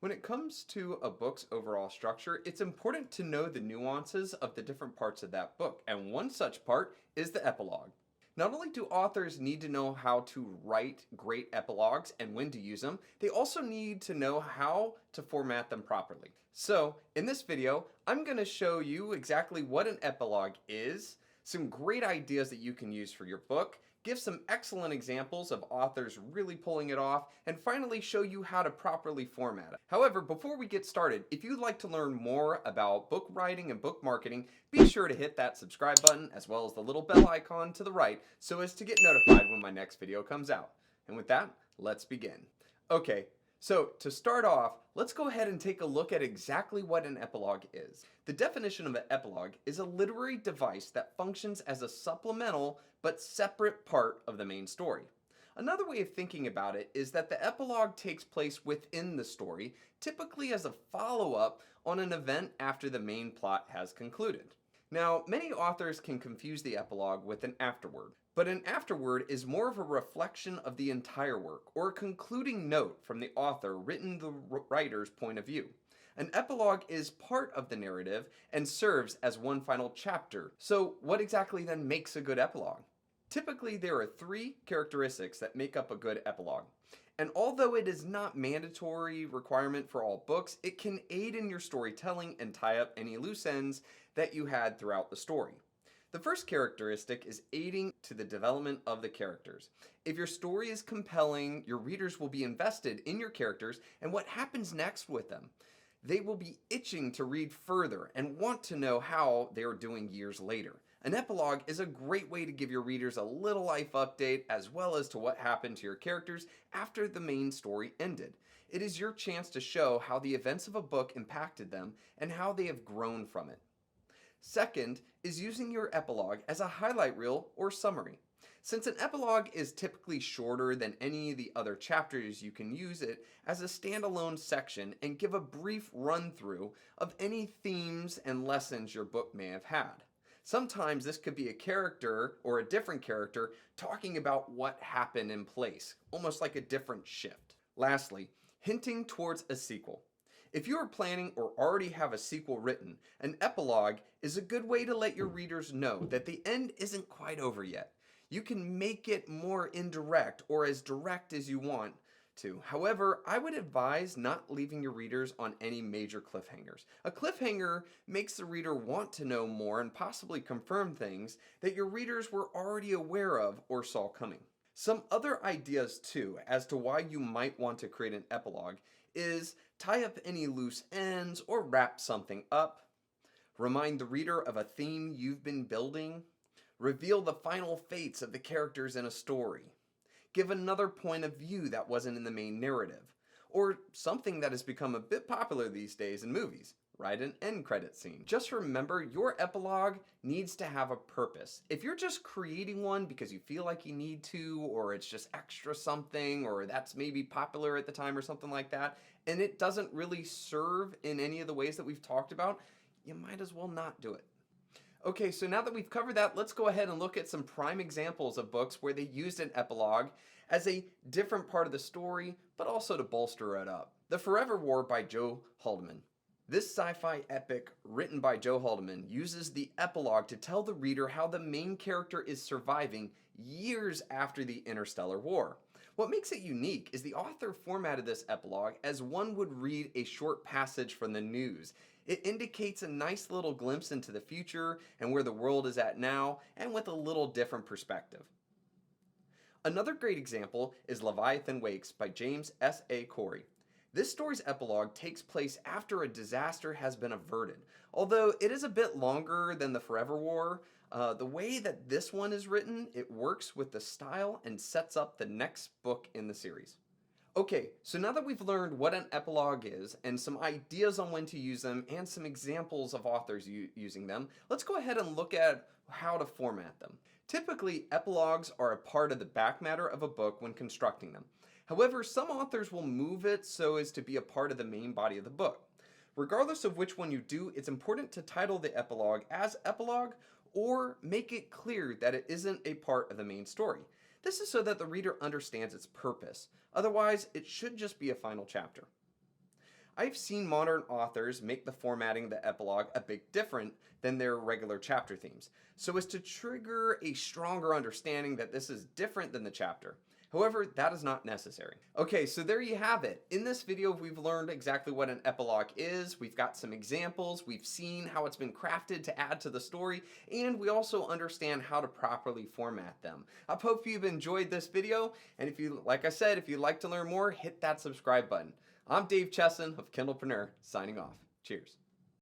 When it comes to a book's overall structure, it's important to know the nuances of the different parts of that book, and one such part is the epilogue. Not only do authors need to know how to write great epilogues and when to use them, they also need to know how to format them properly. So, in this video, I'm going to show you exactly what an epilogue is, some great ideas that you can use for your book, give some excellent examples of authors really pulling it off, and finally show you how to properly format it. However, before we get started, if you'd like to learn more about book writing and book marketing, be sure to hit that subscribe button as well as the little bell icon to the right so as to get notified when my next video comes out. And with that, let's begin. Okay, so to start off, let's go ahead and take a look at exactly what an epilogue is. The definition of an epilogue is a literary device that functions as a supplemental but separate part of the main story. Another way of thinking about it is that the epilogue takes place within the story, typically as a follow-up on an event after the main plot has concluded. Now, many authors can confuse the epilogue with an afterword, but an afterword is more of a reflection of the entire work, or a concluding note from the author written the writer's point of view. An epilogue is part of the narrative and serves as one final chapter. So what exactly then makes a good epilogue? Typically, there are three characteristics that make up a good epilogue. And although it is not mandatory requirement for all books, it can aid in your storytelling and tie up any loose ends that you had throughout the story. The first characteristic is aiding to the development of the characters. If your story is compelling, your readers will be invested in your characters and what happens next with them. They will be itching to read further and want to know how they are doing years later. An epilogue is a great way to give your readers a little life update as well as to what happened to your characters after the main story ended. It is your chance to show how the events of a book impacted them and how they have grown from it. Second is using your epilogue as a highlight reel or summary. Since an epilogue is typically shorter than any of the other chapters, you can use it as a standalone section and give a brief run-through of any themes and lessons your book may have had. Sometimes this could be a character or a different character talking about what happened in place, almost like a different shift. Lastly, hinting towards a sequel. If you are planning or already have a sequel written, an epilogue is a good way to let your readers know that the end isn't quite over yet. You can make it more indirect or as direct as you want to. However, I would advise not leaving your readers on any major cliffhangers. A cliffhanger makes the reader want to know more and possibly confirm things that your readers were already aware of or saw coming. Some other ideas too as to why you might want to create an epilogue is tie up any loose ends or wrap something up, remind the reader of a theme you've been building, reveal the final fates of the characters in a story, give another point of view that wasn't in the main narrative, or something that has become a bit popular these days in movies, write an end credit scene. Just remember, your epilogue needs to have a purpose. If you're just creating one because you feel like you need to, or it's just extra something, or that's maybe popular at the time or something like that, and it doesn't really serve in any of the ways that we've talked about, you might as well not do it. Okay, so now that we've covered that, let's go ahead and look at some prime examples of books where they used an epilogue as a different part of the story, but also to bolster it up. The Forever War by Joe Haldeman. This sci-fi epic written by Joe Haldeman uses the epilogue to tell the reader how the main character is surviving years after the Interstellar War. What makes it unique is the author formatted this epilogue as one would read a short passage from the news. It indicates a nice little glimpse into the future and where the world is at now, and with a little different perspective. Another great example is Leviathan Wakes by James S.A. Corey. This story's epilogue takes place after a disaster has been averted. Although it is a bit longer than the Forever War, the way that this one is written, it works with the style and sets up the next book in the series. Okay, so now that we've learned what an epilogue is and some ideas on when to use them and some examples of authors using them, let's go ahead and look at how to format them. Typically, epilogues are a part of the back matter of a book when constructing them. However, some authors will move it so as to be a part of the main body of the book. Regardless of which one you do, it's important to title the epilogue as epilogue or make it clear that it isn't a part of the main story. This is so that the reader understands its purpose. Otherwise, it should just be a final chapter. I've seen modern authors make the formatting of the epilogue a bit different than their regular chapter themes, so as to trigger a stronger understanding that this is different than the chapter. However, that is not necessary. Okay, so there you have it. In this video, we've learned exactly what an epilogue is. We've got some examples. We've seen how it's been crafted to add to the story, and we also understand how to properly format them. I hope you've enjoyed this video, and if you, like I said, if you'd like to learn more, hit that subscribe button. I'm Dave Chesson of Kindlepreneur, signing off. Cheers.